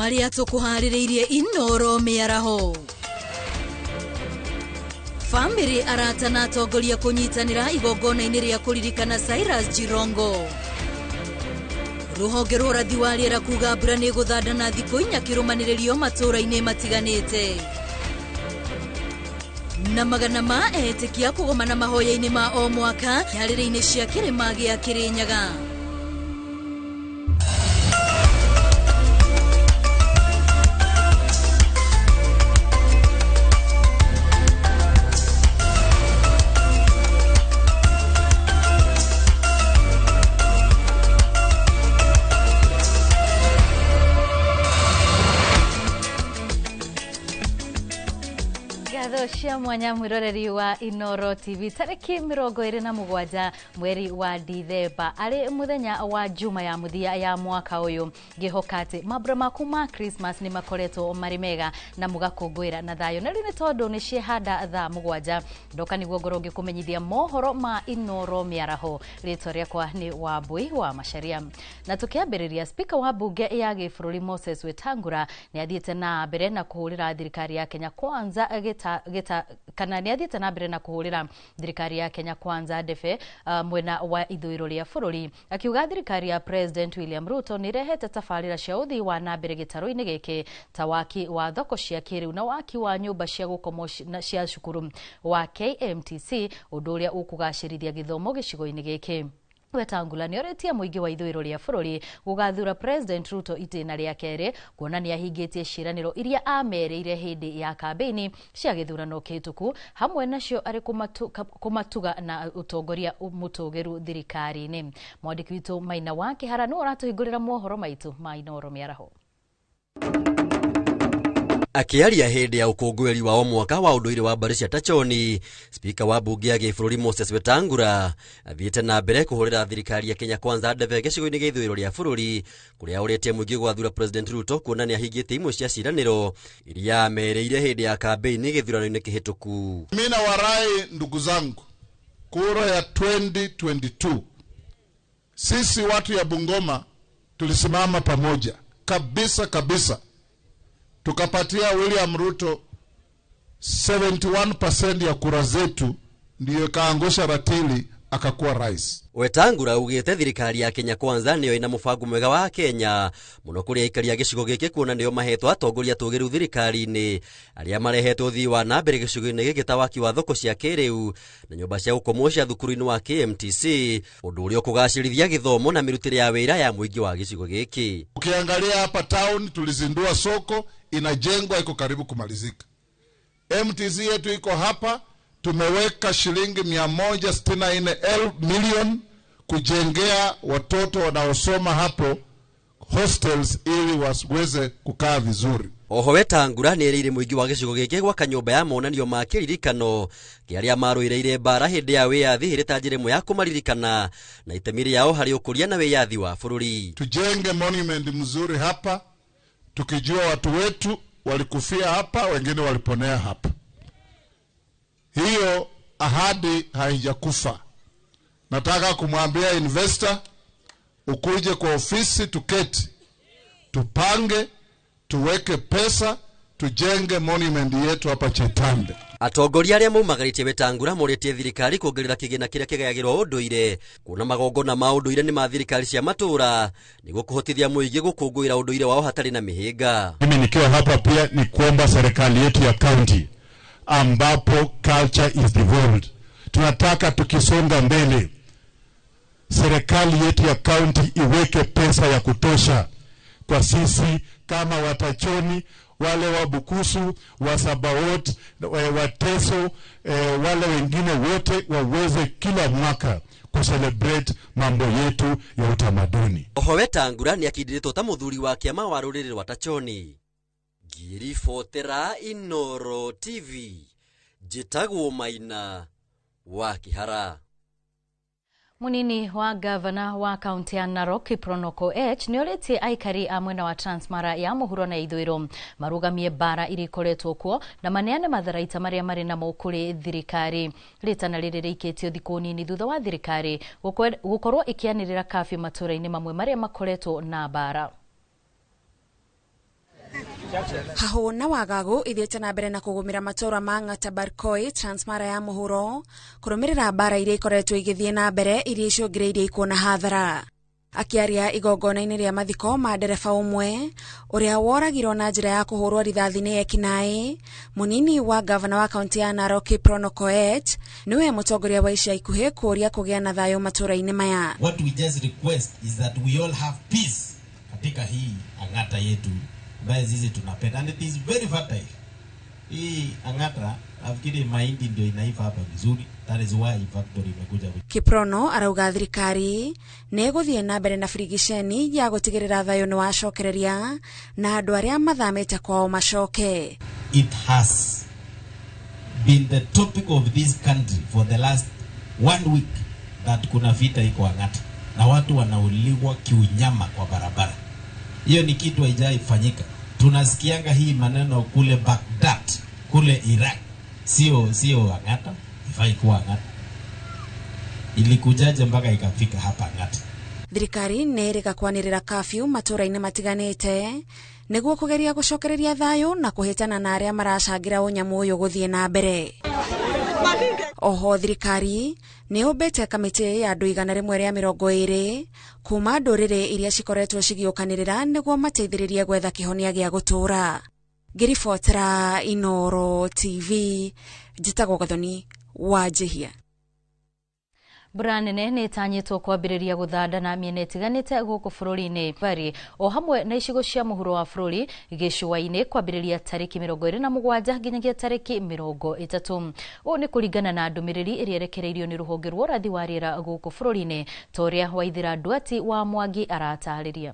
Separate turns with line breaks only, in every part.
Maria tukuhaririirie Inoro miaraho. Family arata na atongoria kunyitanira igongona-ini ria kuririkana Cyrus Jirongo. Ruhonge rwa ũrathi wa rĩera kuga mbura nĩ gũthandana thikũ 4 kĩrũmanĩrĩrio matũũra-inĩ matiganĩte. Na magana ma etĩkia kũgomana mahoya-inĩ ma o mwaka nyarĩrĩ-inĩ cia kĩrĩma gĩa Kĩrĩnyaga. Cia mwanya mwiroreri wa Inoro TV tariki 27 mweri wa Dithemba ari muthenya wa juma ya muthia ya mwaka uyu ngihokate mabura maku ma Christmas ni makoretwo mari mega na mugakungwira na thayo na rini tondu ni ciehanda thaa 7 ndoka niguo ngoronge kumenyithia mohoro ma Inoro miaraho ritwa riakwa ni Wambui wa Macharia na tukiambiriria speaker wa bunge ya gĩbũrũri Moses Wetangula ni athiĩte na mbere na kuhurira thirikari ya Kenya Kwanza kana ni athiĩte na mbere na kuhurira thirikari ya Kenya Kwanza ndefe mwena wa ithũĩro ria bũrũri akiuga thirikari ya President William Ruto ni rehete tabarĩra cia ũthii wa na mbere gĩtarũ-inĩ gĩkĩ ta waki wa thoko cia kĩrĩu na waki wa nyũmba cia gũkomwo cia cukuru wa KMTC ũndũ ũrĩa ũkũgacĩrithia gĩthomo gĩcigo-inĩ gĩkĩ. Wetangula ni oretie muingi wa ithũĩro ria bũrũri gugathura President Ruto itĩna rĩa kerĩ kuonania hingĩtie ciĩranĩro iria amerĩire hĩndĩ ya kambĩini cia gĩthurano kĩhĩtũku hamwe nacio arĩ kumatuga na utongoria mũtũgĩru thirikari-inĩ. Mwandĩki witũ Maina wa Kĩhara nĩ ũratũhingũrĩra mohoro maitũ ma Inoro miaraho.
Akiaria hĩndĩ ya ũkũngũĩri wa o mwaka wa ũndũire wa mbarĩ cia Tachoni, speaker wa bunge ya gĩbũrũri Moses Wetangula athiĩte na mbere kũhũrĩra thirikari ya Kenya Kwanza ndebe gĩcigo-inĩ gĩa ithũĩro rĩa bũrũri kũrĩa ũrĩtie mũingĩ gwathura President Ruto kuonania hingĩtie imwe cia ciĩranĩro iria amerĩire hĩndĩ ya kambĩini gĩthurano-inĩ kĩhĩtũku.
Mimi nawarai ndugu zangu, kura ya 2022 sisi watu ya Bungoma tulisimama pamoja kabisa tukapatia William Ruto 71% ya kura zetu, ndiyo kaangusha ratili akakuwa rais.
Wetangula ugĩte thirikari ya Kenya Kwanza nĩyo ina mũbango mwega wa Kenya mũno kũrĩ aikari a gĩcigo gĩkĩ kuona nĩyo mahetwo atongoria tũgĩru thirikari-inĩ arĩa marehetwo ũthii wa na mbere gĩcigo-inĩ gĩkĩ ta waki wa thoko cia kĩrĩu na nyũmba cia gũkomwo cia thukuru-inĩ wa KMTC ũndũ ũrĩa ũkũgacĩrithia gĩthomo na mĩrutĩre ya wĩra ya mũingĩ wa gĩcigo gĩkĩ.
Ukiangalia hapa town tulizindua soko inajengwa iko karibu kumalizika. MTC yetu iko hapa, tumeweka shilingi 164 million kujengea watoto wanaosoma hapo hostels ili waweze kukaa vizuri.
Oho Wetangula nĩ erĩire mũingĩ wa gĩcigo gĩkĩ gwaka nyũmba ya monanio ma kĩririkano kĩa arĩa marũĩrĩire mbara hĩndĩ ya wĩyathi ĩrĩ ta njĩra ĩmwe ya kũmaririkana na itemi rĩao harĩ ũkũria na wĩyathi wa bũrũri.
Tujenge monument mzuri hapa tukijua watu wetu walikufia hapa, wengine waliponea hapa. Hiyo ahadi haijakufa. Nataka kumwambia investor ukuje kwa ofisi tuketi, tupange, tuweke pesa, tujenge monument yetu hapa Chetande.
Atongoria arĩa maumagarĩtie Wetangula morĩtie thirikari kuongerera kĩgĩna kĩrĩa kĩgayagĩrwo ũndũire kuona magongona ma ũndũire nĩ ma thirikari cia matũũra nĩguo kũhotithia mũingĩ gũkũngũĩra ũndũire wao hatarĩ na mĩhĩnga.
Mimi nikiwa hapa pia ni kuomba serikali yetu ya county ambapo culture is devolved, tunataka tukisonga mbele serikali yetu ya county iweke pesa ya kutosha kwa sisi kama Watachoni, wale wa Bukusu, wa Sabaot, wa Teso, wale wengine wote waweze kila mwaka kucelebrate mambo yetu ya utamaduni.
Oho Wetangula nĩ akindĩrĩtwo ta mũthuri wa kĩama wa rũrĩrĩ rwa Tachoni. Ngiribotera Inoro TV, njĩtagwo Maina wa Kĩhara.
Munini wa gavana wa kaunti ya Narok Kiprono H ni orĩtie aikari a mwena wa Transmara ya mũhuro na ithũĩro marugamie bara iri koretwo kuo na maneane matharaita marĩa marĩ namo kũrĩ thirikari. Rĩtana rĩrĩ rĩikĩtio thikũ nini thutha wa thirikari gũkorwo ĩkĩanĩrĩra kabi matũũra-inĩ mamwe marĩa makoretwo na bara.
Haho na Wagagu ithiete na mbere na kugumira matora ma Ng'ata Barkoi Transmara ya muhuro kurumirira bara iria ikoretwo igithie na mbere iria icungireirie ikuona hathara. Akiaria igongona-inĩ rĩa mathiko ma ndereba umwe uria woragirwo na njĩra ya kuhurwo rithathi nĩ ekinaĩ, munini wa gavana wa kaunti ya Narok Kiprono Koech niwe mutongoria wa ica ikuhĩ kuria kugĩa na thayũ matũra-inĩ maya.
What we just request is that we all have peace katika hii Ang'ata yetu ambaye sisi tunapenda, and it is very fertile. Hii Ang'ata afikiri mahindi ndio inaiva hapa vizuri. That is why factory imekuja.
Kiprono arauga thirikari nĩ ĩgũthiĩ na mbere na frigisheni ya gũtigĩrĩra thayũ nĩ wacokereria na andũ arĩa mathamĩte kwao macoke.
It has been the topic of this country for the last 1 week that kuna vita iko Ang'ata na watu wanauliwa kiunyama kwa barabara. Hiyo ni kitu haijaifanyika. Tunasikianga hii maneno kule Baghdad, kule Iraq. Sio Ang'ata, ifai kuwa Ang'ata. Ilikujaje mpaka ikafika hapa Ang'ata?
Thirikari nĩ ĩrĩga kwanĩrĩra kafyu matũra-inĩ matiganĩte nĩguo kũgeria gũcokereria thayũ na kũhĩtana na arĩa maracangira ũnyamũ ũyũ gũthiĩ na mbere. Oho thirikari nĩ ũmbĩte kamĩtĩ ya andũ 120 kuma ndũrĩrĩ iria cikoretwo cigĩũkanĩrĩra nĩguo mateithĩrĩrie gwetha kĩhonia gĩa gũtũũra. Ngĩribotera Inoro TV, njĩtagwo Gathoni wa Njihia.
Mbura nene nĩ ĩtanyĩtwo kwambĩrĩria gũthandana mĩena ĩtiganĩte gũkũ bũrũri-inĩ bari o hamwe na icigo cia mũhuro wa bũrũri gĩcũa-inĩ kwambĩrĩria tarĩki 27 nginyagia tarĩki 30. Ũũ nĩ kũringana na ndũmĩrĩri ĩrĩa ĩrekereirio nĩ rũhonge rwa ũrathi wa rĩera gũkũ bũrũri-inĩ ta ũrĩa Waithĩra Nduati wa Mwangi aratarĩria.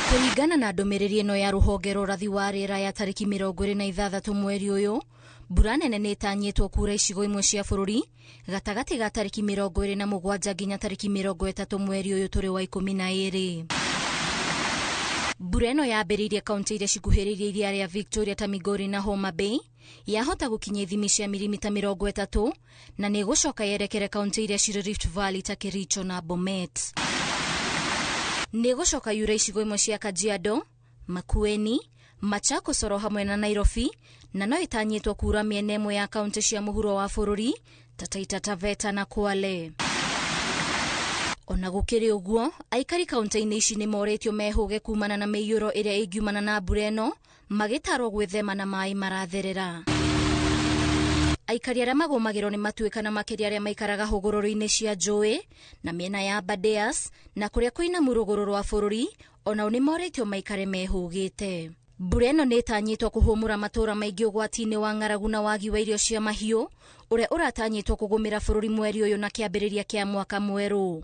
Kũringana na ndũmĩrĩri ĩno ya rũhonge rwa ũrathi wa rĩera ya tarĩki 26 mweri ũyũ, mbura nene nĩ ĩtanyĩtwo kuura icigo imwe cia bũrũri gatagatĩ ga tarĩki 27 nginya tarĩki 30 mweri ũyũ tũrĩ wa 12. Mbura ĩno yambĩrĩirie kaunti iria cikuhĩrĩirie iria rĩa Victoria ta Migori na Homa Bay yahota gũkinya ithimi cia milimita 30 na nĩ gũcoka yerekere kaunti iria cirĩ Rift Valley ta Kericho na Bomet. Nĩ gũcoka yure icigo imwe cia Kajiado, Makueni, Machakos oro hamwe na Nairobi, na no ĩtanyĩtwo kuura mĩena ĩmwe ya kaunti cia mũhuro wa bũrũri ta Taita Taveta na Kwale. Ona gũkĩrĩ ũguo, aikari kaunti-inĩ ici nĩ moretio mehũge kumana na mĩiyũro ĩrĩa ĩngiumana na mbura ĩno, magĩtarwo gwĩthema na maĩ maratherera. Aikari arĩa magũmagĩrwo nĩ matuĩkana makĩria arĩa maikaraga hũgũrũrũ-inĩ cia njũĩ na mĩena ya Aberdares na kũrĩa kwĩna rũgũrũ rwa bũrũri, onao nĩ moretio maikare mehũgĩte. Mbura ĩno nĩ ĩtanyĩtwo kũhũmũra matũra maingĩ ũgwati-inĩ wa ng'aragu na wagi wa irio cia mahiũ ũrĩa ũratanyĩtwo kũgũmĩra bũrũri mweri ũyũ na kĩambĩrĩria kĩa mwaka mwerũ.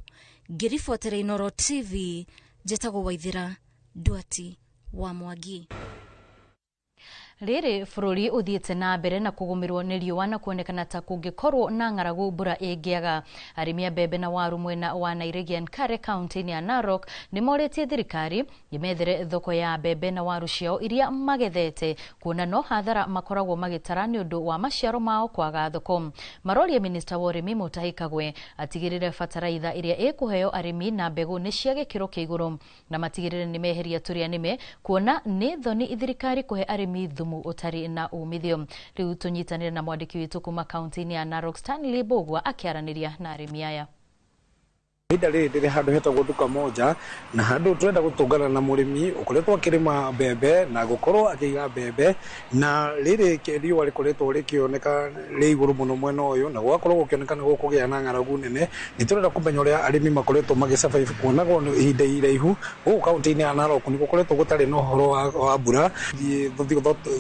Ngĩribotera Inoro TV, njĩtagwo Waithĩra Nduati wa Mwangi.
Rĩrĩ bũrũri ũthiĩte na mbere na kũgũmĩrwo nĩ riũa na kuonekana ta kũngĩkorwo na ng'aragu mbura ĩngĩaga. Arĩmi a mbembe na waru mwena wa Nairegi Kare kaunti-inĩ ya Narok nĩ morĩtie thirikari imethere thoko ya mbembe na waru ciao iria magethete, kuona no hathara makoragwo magĩtara nĩ ũndũ wa maciaro mao kwaga thoko. Maroria minista wa ũrĩmi Mutahi Kagwe atigĩrĩre bataraitha ĩrĩa ĩkũheo arĩmi na mbegũ nĩ cia gĩkĩro kĩa igũrũ na matigĩrĩre nĩ meheria tũrĩa nĩme, kuona nĩ thoni thirikari kũhe arĩmi thumu utari na umithio. Riu tunyitanire na mwandiki witu kuma kaunti-inĩ ya Narok Stanley Bogwa akiaraniria na arĩmi aya.
Hida rĩrĩ handũ hetagwo Duka Moja na handũ turenda gũtũngana na mũrĩmi ũkoretwo akĩrĩma mbembe na gũkorwo akĩiga mbembe, na rĩrĩ riũa rĩkoretwo rĩkĩoneka rĩ igũrũ mũno mwena ũyũ na gũgakorwo gũkĩonekana gũkũgĩa na ng'aragu nene. Nĩ turenda kũmenya ũrĩa arĩmi makoretwo magĩcabaibũ kuonagwo ihinda iraihu gũkũ kaunti-inĩ ya Narok nĩ gũkoretwo gũtarĩ na ũhoro wa mbura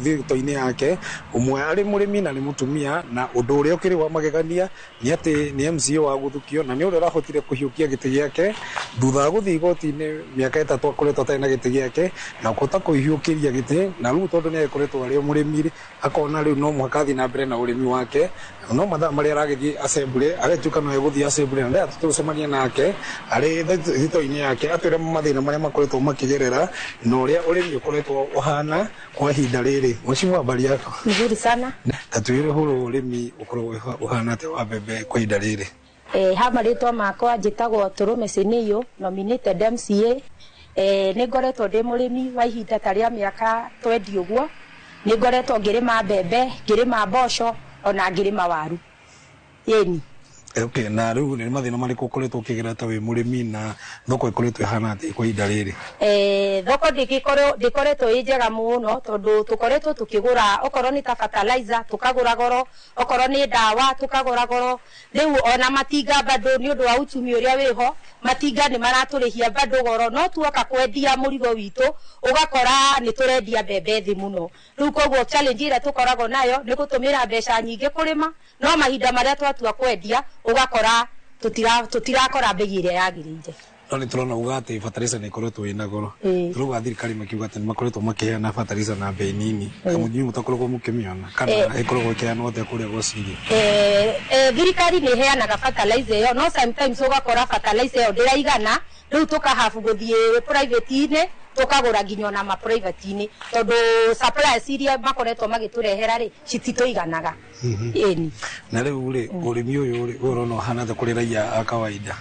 thito-inĩ yake. Ũmwe arĩ mũrĩmi na nĩ mũtumia, na ũndũ ũrĩa ũkĩrĩ wa magegania nĩ atĩ nĩ MCA wa gũthukio na nĩ ũrĩa ũrahotire kũhiũkia gĩtĩ gĩake thutha wa gũthiĩ igoti-inĩ mĩaka 3 akoretwo atarĩ na gĩtĩ gĩake na kũhota kũhiũkĩria gĩtĩ, na rĩu tondũ nĩ akoretwo arĩ mũrĩmi akona rĩu no mũhaka athiĩ na mbere na ũrĩmi wake. No mathaa marĩa aragĩthiĩ assembly agĩtuĩka no egũthiĩ assembly na ndatũ tũcemania nake arĩ thito-inĩ yake atwĩra mathĩna marĩa makoretwo makĩgerera na ũrĩa ũrĩmi ũkoretwo ũhana kwa ihinda rĩrĩ. Mheshimiwa, habari yako?
Nzuri sana.
Tatwĩre hũrũ ũrĩmi ũkorwo ũhana atĩa wa mbembe kwa ihinda rĩrĩ?
Hama rĩtwa makwa njĩtagwo Tũrũme Senior, nominated MCA nĩ ngoretwo ndĩ mũrĩmi wa ihinda ta rĩa mĩaka 20 ũguo. Nĩ ngoretwo ngĩrĩma mbembe, ngĩrĩma mboco, ona ngĩrĩma waru. Yeni.
Okay, na rĩu nĩ mathĩna marĩkũ ũkoretwo ũkĩgerera ta wĩ mũrĩmi na thoko ĩkoretwo ĩhana atĩa kwa ihinda rĩrĩ?
Thoko ndĩkoretwo ĩ njega mũno tondũ tũkoretwo tũkĩgũra okorwo nĩ ta fertilizer tũkagũra goro, okorwo nĩ ndawa tũkagũra goro. Rĩu ona matinga bado nĩ ũndũ wa uchumi ũrĩa wĩho, matinga nĩ maratũrĩhia bado goro, no tuoka kwendia mũrigo witũ ũgakora nĩ tũrendia mbembe thĩ mũno. Rĩu koguo challenge ĩrĩa tũkoragwo nayo nĩ gũtũmĩra mbeca nyingĩ kũrĩma, no mahinda marĩa twatua kwendia ugakora tutirakora mbegi ĩrĩa yagĩrĩire.
No nĩ tũrona uga atĩ fertilizer nĩ ĩkoretwo ĩna goro. Tũrauga thirikari makiuga atĩ nĩ makoretwo makĩheana fertilizer na bei nini. Kamũnyinyi mũtakoragwo mũkĩmĩona kana ĩkoragwo ĩkĩheanwo atĩa kũrĩa gwaciri?
Thirikari nĩ ĩheanaga fertilizer ĩyo, no sometimes ũgakora fertilizer ĩyo ndĩraigana, rĩu tũkahabu gũthiĩ private-inĩ tukagũra nginya ona ma private-inĩ tondũ suppliers iria makoretwo magĩtũrehera rĩ cititũiganaga.
Na rĩu rĩ ũrĩmi ũyũ rĩ ũrona ũhana ta kũrĩ raia a kawaida?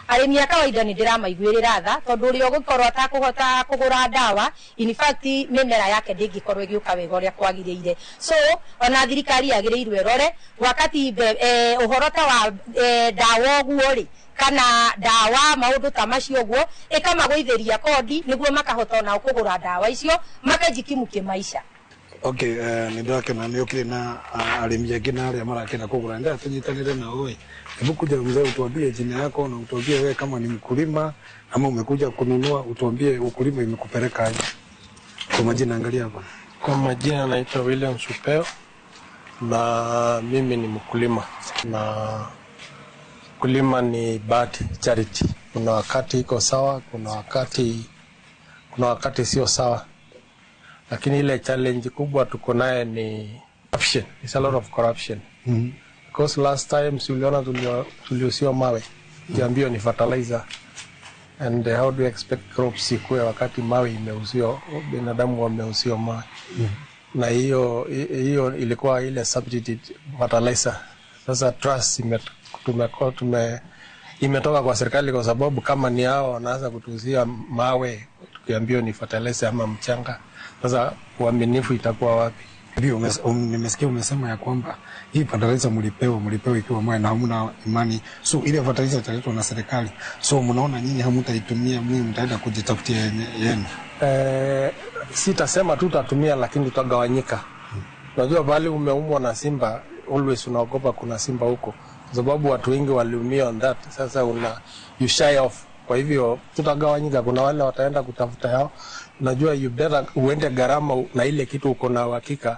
Arĩmi a kawaida nĩ ndĩramaiguĩrĩra tha tondũ ũrĩa ũgũkorwo atakũhota kũgũra ndawa, in fact mĩmera yake ndĩngĩkorwo ĩgĩũka wega ũrĩa kwagĩrĩire. So ona thirikari yagĩrĩirwo ĩrore wakati ũhoro ta wa ndawa ũguo rĩ kana ndawa maũndũ ta macio ũguo ĩkamagũithĩria kodi nĩguo makahota ona kũgũra ndawa icio makajikimu kĩmaica.
Okay, nĩ ndakena nĩ ũkĩrĩ na arĩmi angĩ na arĩa marakena kũgũra nda tũnyitanĩre nao ĩ. Hebu kuja mzee utuambie jina yako na utuambie wewe kama ni mkulima ama umekuja kununua, utuambie ukulima imekupeleka aje. Kwa majina angalia hapa.
Kwa majina naitwa William Supeo na mimi ni mkulima. Na kulima ni bahati, charity. Kuna wakati iko sawa, kuna wakati sio sawa. Lakini ile challenge kubwa tuko naye ni corruption. It's a lot of corruption. Because last time uliona tuliusiwa mawe, kiambio ni fertilizer. And how do you expect crops ikue wakati mawe imeusiwa, binadamu wameusiwa mawe? Na hiyo ilikuwa ile substitute fertilizer. Sasa trust imetoka kwa serikali kwa sababu kama ni hao wanaanza kutuuzia mawe tukiambio ni fertilizer ama mchanga. Sasa uaminifu itakuwa wapi?
Ndio nimesikia umesema ya kwamba hii fertilizer mlipewa ikiwa mwe na hamuna imani. So ile fertilizer italetwa na serikali. So mnaona nyinyi hamtaitumia, mimi mtaenda kujitafutia yenu.
Sitasema tutatumia lakini tutagawanyika. Unajua bali umeumwa na simba, always unaogopa kuna simba huko. Kwa sababu watu wengi waliumia on that. Sasa you shy off. Kwa hivyo tutagawanyika, kuna wale wataenda kutafuta yao. Unajua you better uende gharama na ile kitu uko na uhakika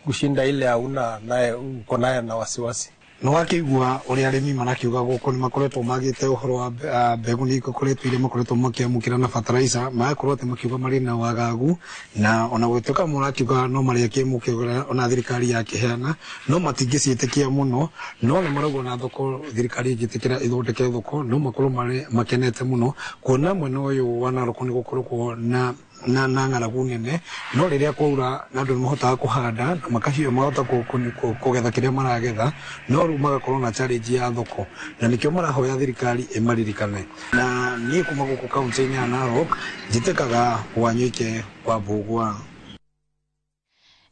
kushinda ile hauna naye uko naye na wasiwasi.
No wakigwa uri arimi manakiuga guko ni makoretwo magite uhoro wa mbegu ni ikokoretwo ile makoretwo makiamukira na fertilizer makoretwo makiuga mari na wagagu na ona gwituka murakiuga no mari akimukira ona thirikari yakiheana no matingiciitikia muno no ni maragwo na thoko thirikari igitikira ithondeke thoko no makorwo mari makenete muno kuona mwena uyu wa Narok ni gukorwo na ng'aragu nene no riria kwaura na andu mahotaga kuhanda na makahio mahota kugetha kiria maragetha no ru magakorwo na challenge ya thoko na nikio marahoya thirikari imaririkane na ni kuma guku kaunti-ini ya Narok njitikaga wanyuike wa Mbugua.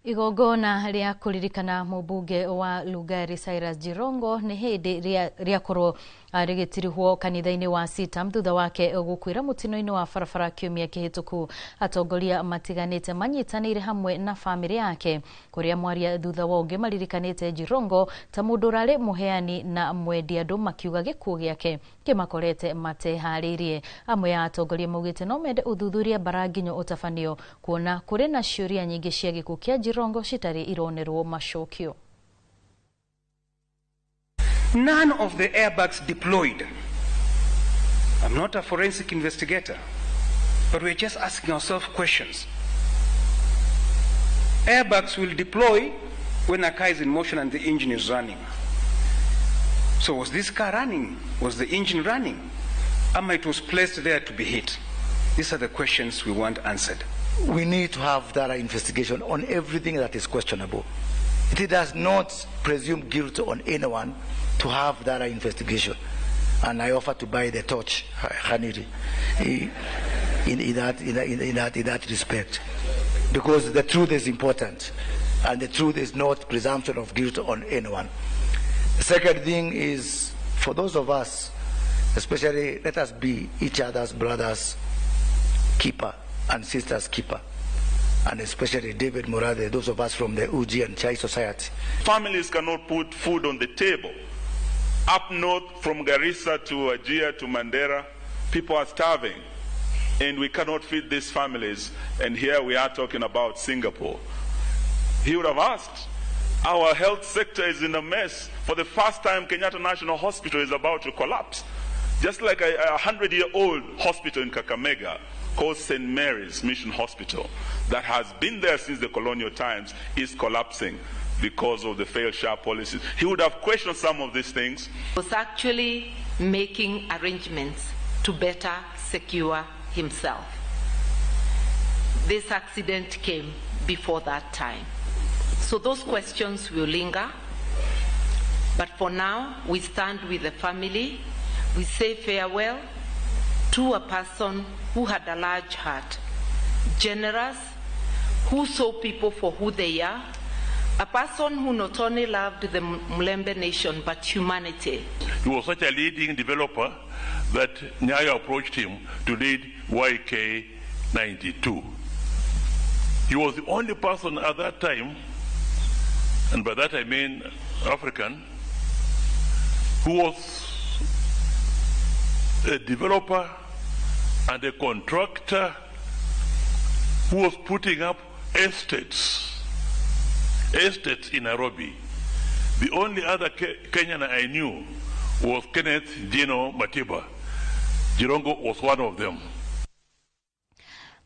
Igongona ria kuririkana mubunge wa Lugari Cyrus Jirongo ni hindi ria korwo rigitirihwo kanitha-ini wa Sitam thutha wake gukwira mutino-ini wa barabara kiumia kihituku. Atongoria matiganite manyitanire hamwe na family yake kuria mwaria thutha wa ungi maririkanite Jirongo ta mundu rari muheani na mwendi andu makiuga gikuo giake kimakorete mateharirie. Amwe ya atongoria maugite no mende uthuthuria baranginyo utafanio kuona kuri na ciuria nyingi cia gikuo kia Jirongo citari ironerwo macokio.
None of the airbags deployed. I'm not a forensic investigator, but we're just asking ourselves questions. Airbags will deploy when a car is in motion and the engine is running. So was this car running? Was the engine running? It was placed there to be hit? These are the questions we want answered.
We need to have thorough investigation on everything that is questionable. It does not presume guilt on anyone to have thorough investigation. And I offer to buy the torch, Haniri. in that respect, because the truth is important, and the truth is not presumption of guilt on anyone. The second thing is, for those of us, especially, let us be each other's brothers' keeper and sisters' keeper, and especially David Morade, those of us from the Uji and Chai Society.
Families cannot put food on the table. Up north, from Garissa to Wajir to Mandera, people are starving, and we cannot feed these families. And here we are talking about Singapore. He would have asked, our health sector is in a mess. For the first time, Kenyatta National Hospital is about to collapse. Just like a 100-year-old hospital in Kakamega called St. Mary's Mission Hospital that has been there since the colonial times is collapsing because of the failed sharp policies. He would have questioned some of these things.
He was actually making arrangements to better secure himself. This accident came before that time. So those questions will linger. But for now, we stand with the family. We say farewell to a person who had a large heart, generous, who saw people for who they are, a person who not only loved the Mlembe nation but humanity.
He was such a leading developer that Nyayo approached him to lead YK 92. He was the only person at that time, and by that I mean African, who was a developer and a contractor who was putting up estates in Nairobi. The only other Kenyan I knew was Kenneth Gino Matiba. Jirongo was one of them.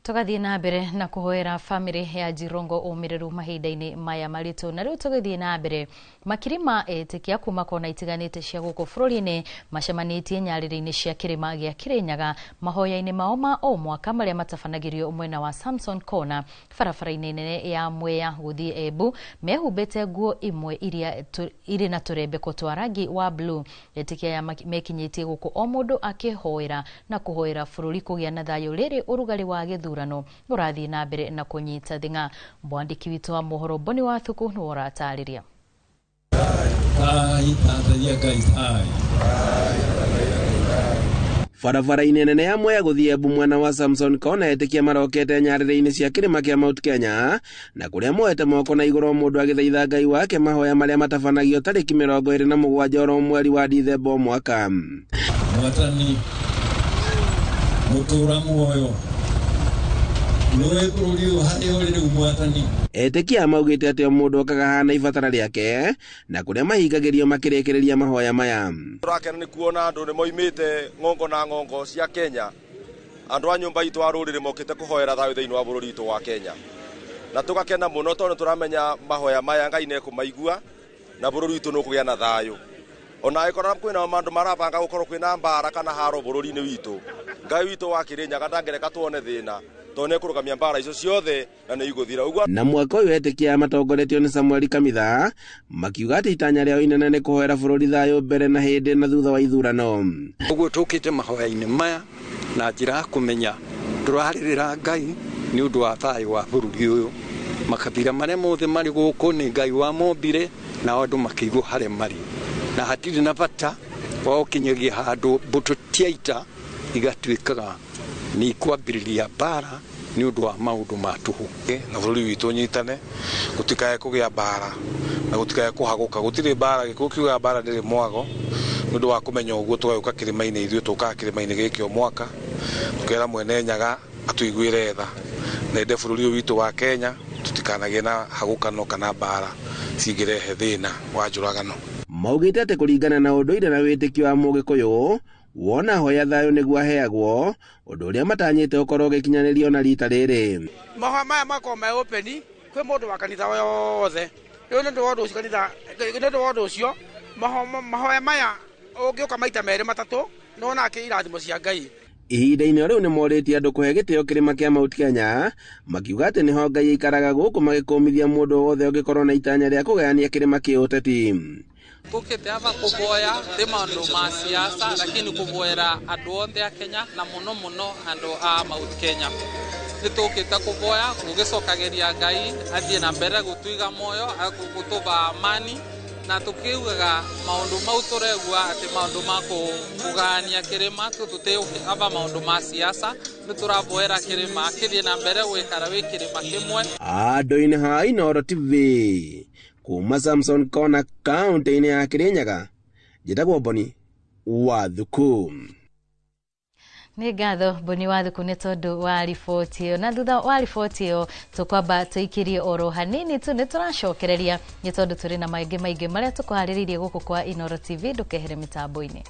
Tugathie na mbere na kuhoera family ya Jirongo umireru mahinda-ini maya maritu. Na riu tugathie na mbere makirima etikia kuma kona itiganite cia guku bururi-ini macemanitie nyarire-ini cia kirima gia Kirinyaga mahoya-ini mao ma o mwaka maria matabanagirio mwena wa Samson Kona barabara-ini nene ya Mwea guthie Embu mehumbite nguo imwe iria iri na turembeko twa rangi wa blue. Etikia ya mekinyitie guku o mundu akihoera na kuhoera bururi kugia na thayo riri urugari wa githurano urathie na mbere na kunyita thinga. Mwandiki witu wa mohoro Boni wa Thuku ni woratariria.
Barabara-ini nene ya Mwea guthie Embu mwena wa Samson Kona etikia marokete nyarire-ini cia kirima kia Mount Kenya na kuria moete moko na iguru mundu agithaitha Ngai wake mahoya maria matabanagio tariki 27 oro mweri wa Dithemba mwaka.
Mwatani mutura muoyo
Etikia maugite ati o mundu akagahana ibatara riake na kuria mahingagirio makirekereria mahoya maya.
Turakena ni kuona andu ni moimite ngongo na ngongo cia Kenya, andu a nyumba itu arurire mokite kuhoera thayo thiini wa bururi itu wa Kenya, na tugakena muno tondu turamenya mahoya maya Ngai ne kumaigua na bururi itu no kugia na thayo. Ona ikora kwina mandu marabanga gukorwo kwina mbara kana haro bururi-ini witu, Ngai witu wa Kirinyaga ndangereka tuone thina tone kurugamia mbara icio ciothe na ne iguthira ugwa.
Na mwaka uyu etikia matongoretio ni Samuel Kamitha makiuga ati itanya riao inene ni kuhoera bururi thayo mbere na hindi na thutha wa ithurano.
Uguo tukite mahoya-ini maya na njira kumenya turaharirira Ngai ni undu wa thayo wa bururi uyu. Makabira maria mothe mari guku ni Ngai wa mombire na andu makiigwo hare mari na hatiri na bata wa ukinyagia handu mbutu tiaita igatuikaga ni kwambiriria bara ni undu wa maundu matuhu
na bururi witu nyitane gutikae kugia bara na gutikae kuhaguka gutire bara gikukiuga bara ndire mwago ni undu wa kumenya uguo twauka kirima-ini ithuĩ tuka kirima-ini giki o mwaka tukera mwene Nyaga atuiguire tha na ende bururi witu wa Kenya tutikanagie na hagukano kana bara cigirehe thina wa njuragano.
Maugite ati kuringana na unduire na witikio wa Mugikuyu wona hoya thayo niguo aheagwo undu uria matanyite ukorwo gikinyanirio na rita riri.
Mahoya maya mako me open kwi mundu wa kanitha yothe riu ndu wa ndu kanitha ndu wa ndu ucio mahoya maya ungiuka maita meri matatu no nake irathimo cia Ngai.
Ihinda-ini riu ni moritie andu kuhe gitio kirima kia Mount Kenya makiuga ati niho Ngai ikaraga guku magikumithia mundu wothe ungikorwo na itanya ria kugayania kirima kia uteti.
tukite ava kuvoya ti maundu ma siasa lakini kuvoera andu othe a Kenya na muno andu a Mount Kenya nitukite kuvoya gugicokagiria Ngai athie na mbere gutuiga moyo gutuva amani na tukiugaga maundu mau turegua ati maundu ma kugania kirima tutute ava maundu ma siasa nituravoera kirima kithie na mbere gwikara wi kirima kimwe
andu-ini ha Inooro TV kuma Samson Kona kaunti-ini ya Kirinyaga njitagwo Boni Wathuku.
Nĩ ngatho Boni Wathuku nĩ tondu wa riboti ĩyo, na thutha wa riboti ĩyo tukwamba tuikirie oro hanini tu nituracokereria nĩ tondu turi na maingĩ maria tukuharĩrĩirie gũkũ kwa Inooro TV. Ndukehere mitambo-ini.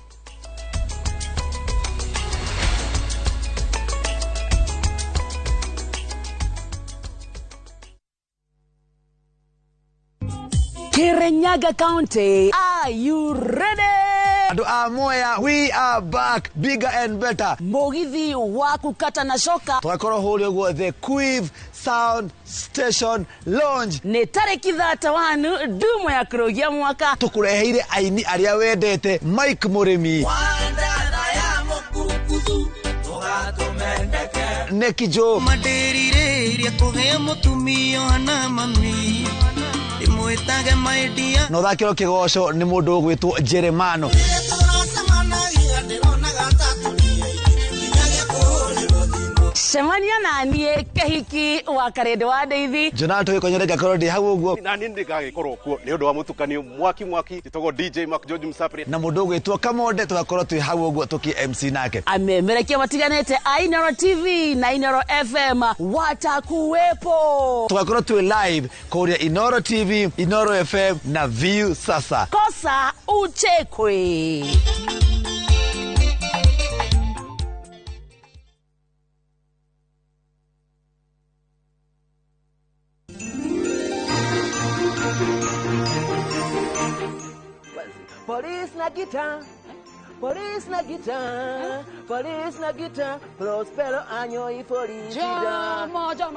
Kirinyaga County, are you ready?
Adu Amoya, we are back, bigger and better.
Mugithi wa kukata na shoka.
Twakoro hulio guo the Quiv Sound Station Lounge.
Ni tariki 31 dumo ya kurogia mwaka.
Tukureheire aini aria wendete Mike Murimi. Neki Jo.
Maderire iria kuhe mutumio hana mami. Imwetage my dear.
No thakiro kigoco ni mundu gwitwo Jeremano.
Semania na nie kehiki wa karede wa Deithi.
Jonato yikonyere gakoro ndi hau uguo.
Na nindi gagikorwo kuo ni undu wa mutukanio mwaki titogo DJ Mark George Msapri.
Na mundu gwitwo Kamonde tugakorwo twi hau uguo tuki MC nake.
Amemerekia matiganete Inooro TV na Inooro FM watakuwepo.
Tugakorwo twi live kuria Inooro TV, Inooro FM na View sasa.
Kosa uchekwe.
Police na guitar, Prospero anyo iforizida.
Moja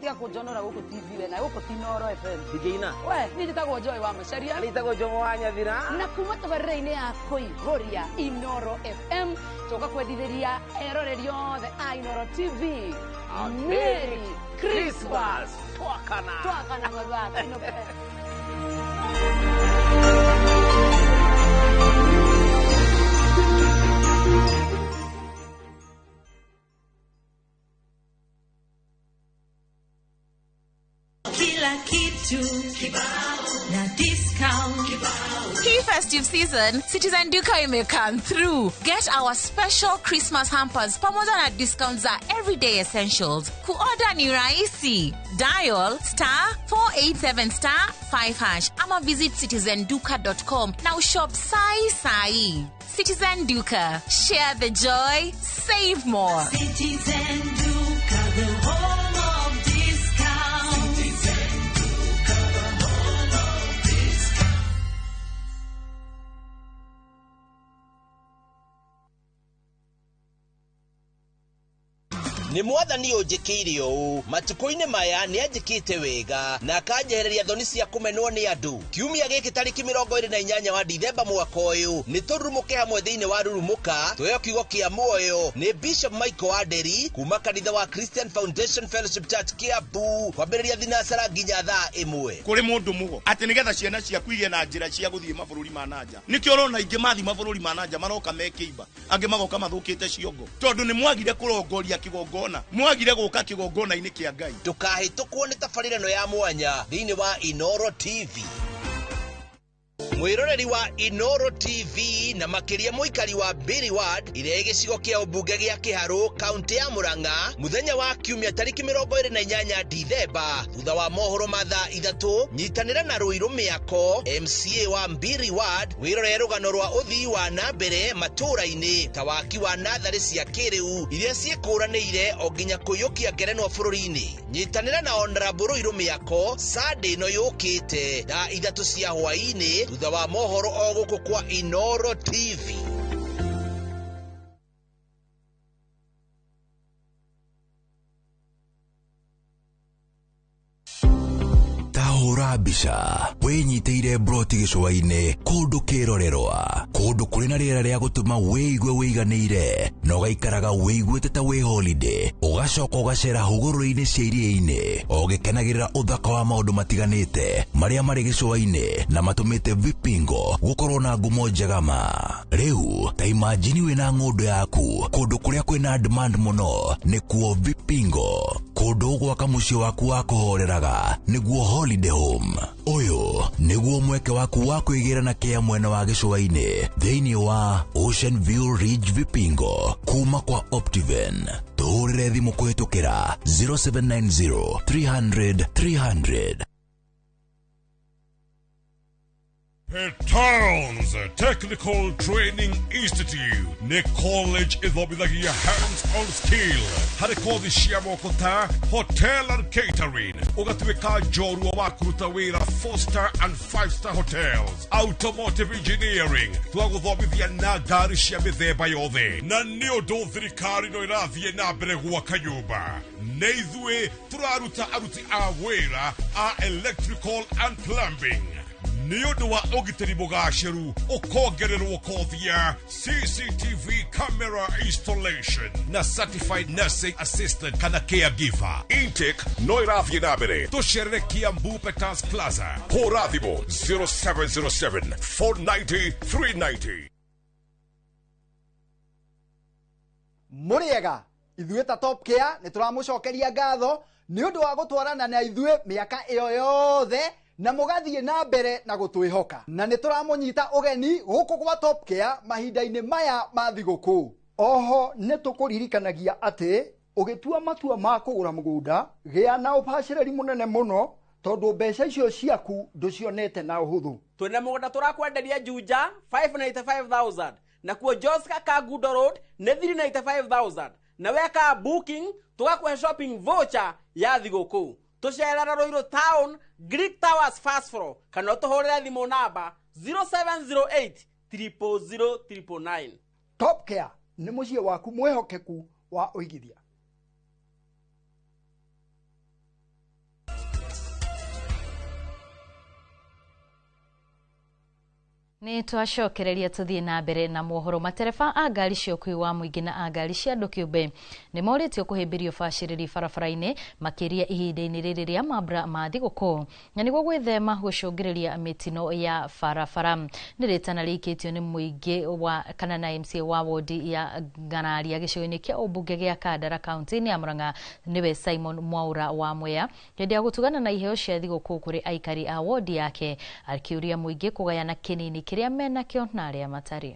tia kujonora huko TV na huko Inooro FM.
Digeina.
We, nijitagwo Joy wa Masharia.
Nijitagwo Jomo wa Nyathira.
Na kuma tabarreine ya kuihoria Inooro FM. Toka kwendithiria eroreri yothe a Inooro TV. Merry Christmas. Twakana mabaka inope.
Kila kitu kibao na discount kibao.
Hii festive season, Citizen Duka ime come through. Get our special Christmas hampers pamoja na discounts za everyday essentials. Kuorder ni rahisi. Dial *487*5# ama visit citizenduka.com na ushop sai. Citizen Duka. Share the joy, save more.
Citizen Duka, the home of discount. Citizen Duka, the home of discount.
Ni mwathani unjikiire uu matuko-ini maya ni anjikite wega na akanjehereria thoni cia kumenwo ni andu. Kiumia giki tariki 28 wa Dithemba mwaka uyu ni turumuke hamwe thiini wa rurumuka tuyo kiugo kia muoyo ni Bishop Michael Aderi kuma kanitha wa Christian Foundation Fellowship Church Kiambu kwambiriria thinasara nginya thaa 1
kuri mundu mugo ati nigetha ciana cia kuige na njira cia guthie mabururi ma nanja nikio rona ingi mathi mabururi ma nanja maroka mekiiba angi magoka mathukite ciongo tondu ni mwagire kurongoria kigongona mwagire guka kigongona-ini kia Ngai.
Tukahitukwo ni tafarirano ya mwanya thiini wa Inooro TV. Mwiroreri wa Inooro TV na makiria muikari wa Biri Ward ire gicigo kia ubunge gia Kiharu kaunti ya Murang'a muthenya wa kiumia tariki 28 Dithemba thutha wa mohoro mathaa 3 nyitanira na Ruiru Miako MCA wa Biri Ward wirore rugano rwa uthii wa nambere matura-ini ta waki wa nathari cia kiriu iria ciekuranire o nginya kuyukia ngerenwa bururi-ini. Nyitanira na Honorable Ruiru Miako Sunday no yukite thaa 3 cia hwaini thutha wa mohoro o guku kwa Inooro TV.
Tahura
hũra mbica wĩnyitĩire broti gĩcũa-inĩ kũndũ kĩrorerwa kũndũ kũrĩ na rĩera rĩa gũtũma wĩigue wĩiganĩire na ũgaikaraga wĩiguĩte ta wĩ holiday ũgacoka ũgacera hũgũrũrũ-inĩ cia iria-inĩ ũgĩkenagĩrĩra ũthaka wa maũndũ matiganĩte marĩa marĩ gĩcũa-inĩ na matũmĩte Vipingo gũkorwo na ngumo njega ma. Rĩu ta imagine wĩna ng'ũndũ yaku kũndũ kũrĩa kwĩna demand mũno nĩkuo Vipingo, kũndũ gwaka mũciĩ waku wa kũhoreraga nĩguo holiday home. Ũyũ nĩguo mweke waku wa kwĩgĩra na kĩa mwena wa gĩcũa-inĩ thĩinĩ wa Ocean View Ridge Vipingo kuma kwa Optiven. Tũhũrĩre thimũ kũhĩtũkĩra 0790 300 300.
Towns Technical Training Institute ni college ithobithagia hands-on skill harĩ kothi cia moko ta hotel and catering, ũgatuĩka njorua wa kũruta wĩra 4-star and 5-star hotels, automotive engineering, twagũthomithia na ngari cia mĩthemba yothe, na nĩ ũndũ thirikari no ĩrathiĩ na mbere gwaka nyũmba. Na ithuĩ tũraruta aruti a wĩra a electrical and plumbing. Nĩ ũndũ wa ũgitĩri mũgacĩru ũkongererwo kothi ya CCTV camera installation na certified nursing assistant kana caregiver. Intake no ĩrathiĩ na mbere. Tũcerere Kiambu Peters Plaza, hũra thimũ 0707 490 390.
Mũrĩega, ithuĩ ta Top Care nĩ tũramũcokeria ngatho nĩ ũndũ wa gũtwarana na ithuĩ mĩaka ĩyo yothe na mũgathiĩ na mbere na gũtwĩhoka, na nĩ tũramũnyita ũgeni gũkũ gwa Top Care mahinda-inĩ maya ma thigũkũ. Oho nĩ tũkũririkanagia atĩ ũgĩtua matua ma kũgũra mũgũnda gĩa na ũbacĩrĩri mũnene mũno tondũ mbeca icio ciaku ndũcionete na ũhũthũ.
Twĩna mũgũnda tũrakwenderia Juja 595,000 na kuo Joska Kagudo Road nĩ 395,000 na weka booking tũgakũhe shopping voucher ya thigũkũ. Tũcerera Ruiru Town Greek Towers first floor kana tũhũrĩre thimũ namba 0708 000 999.
Top Care nĩ mũciĩ waku mwĩhokeku wa ũigithia.
Nĩ twacokereria tũthiĩ na mbere na mohoro. Matereba a ngari cia ũkui wa mũingĩ na a ngari cia andũ kĩũmbe nĩ morĩtio kũhĩmbĩrio bacĩrĩri barabara-inĩ makĩria ihinda-inĩ rĩrĩ rĩa mambura ma thigũkũ na nĩguo gwĩthema gũcũngĩrĩria mĩtino ya barabara. Nĩ rĩtana rĩikĩtio nĩ mũingĩ wa kana na MCA wa wodi ya Nganaria gĩcigo-inĩ kĩa ũmbunge gĩa Kandara kaunti-inĩ ya Murang'a nĩwe Simon Mwaura wa Mwea hĩndĩ ya gũtugana na iheo cia thigũkũ kũrĩ aikari a wodi yake, akĩũria mũingĩ kũgayana kĩnini kĩrĩa menakĩo na arĩa matarĩ.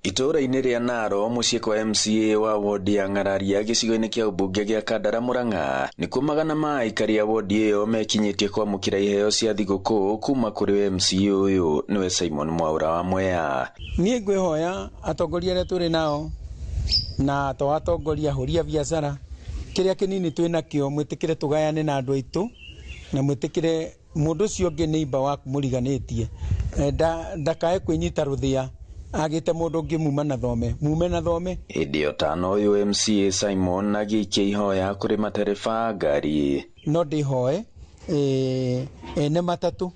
Itũra-inĩ rĩa Naro, mũciĩ kwa MCA wa wodi ya Ngararia gĩcigo-inĩ kĩa ũmbunge gĩa Kandara Murang'a, nĩkuo magana ma aikari a wodi ĩyo mekinyĩtie kwamũkĩra iheo cia thigũkũ kuma kũrĩ MCA ũyũ nĩwe Simon Mwaura wa Mwea.
Niĩ ngwĩhoya atongoria arĩa tũrĩ nao na atongoria ahũri a biacara, kĩrĩa kĩnini twĩnakĩo mwĩtĩkĩre tũgayane na andũ aitũ na mwĩtĩkĩre mũndũ ũcio ũngĩ neighbor waku mũriganĩtie ndakae kwĩnyita rũthĩa agĩte mũndũ ũngĩ mume na thome.
Hĩndĩ ya ũtano ũyũ MCA Simon agĩikia ihoya kũrĩ matereba ngari.
No ndĩhoe ene matatũ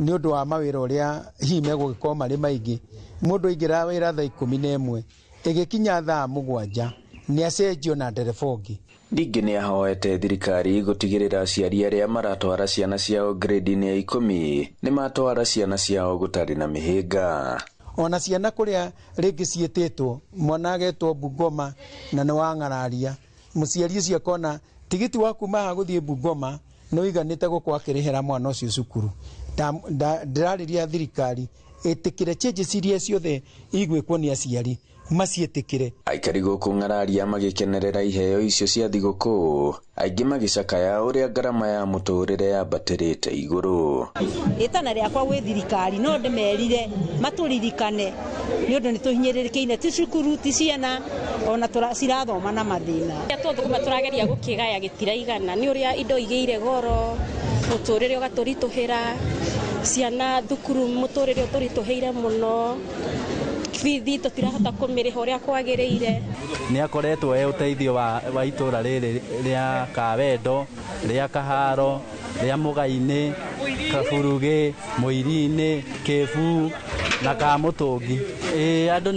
nĩ ũndũ wa mawĩra ũrĩa hihi megũgĩkorwo marĩ maingĩ. Mũndũ aingĩra wĩra thaa 11 ĩgĩkinya thaa 7 nĩ acenjio na ndereba ũngĩ.
Ningĩ nĩ ahoete thirikari gũtigĩrĩra aciari arĩa maratwara ciana ciao grade-inĩ ya 10 nĩ matwara ciana ciao gũtarĩ na mĩhĩnga.
Ona ciana kũrĩa rĩngĩ ciĩtĩtwo mwana agetwo Bungoma na nĩ wa Ngararia, mũciari ũcio akona tigiti wa kuma gũthiĩ Bungoma nĩ ũiganĩte gũkũ akĩrĩhĩra mwana ũcio cukuru. Ndĩrarĩria thirikari ĩtĩkĩre changes iria ciothe igwĩkwo nĩ aciari maciĩtĩkĩre.
Aikari gũkũ Ngararia magĩkenerera iheo icio cia thigũkũ, aingĩ magĩcakaya ũrĩa ngarama ya mũtũrĩre yambatĩrĩte igũrũ.
Ĩtana rĩakwa gwĩ thirikari no ndĩmerire matũririkane nĩ ũndũ nĩ tũhinyĩrĩrĩkĩine ti cukuru ti ciana ona cirathoma na mathĩna.
Tũthũkũma tũrageria gũkĩgaya gĩtiraigana nĩ ũrĩa indo igĩire goro, mũtũrĩre ũgatũritũhĩra, ciana thukuru mũtũrĩre ũtũritũhĩire mũno. bithi tutirahota kumiriha uria kwagiriire.
Ni akoretwo uteithio wa itura riri ria Kawendo, ria Kaharo, ria Mugaini, Kaburugi, Muirini, Kibu na Kamutungi. Andu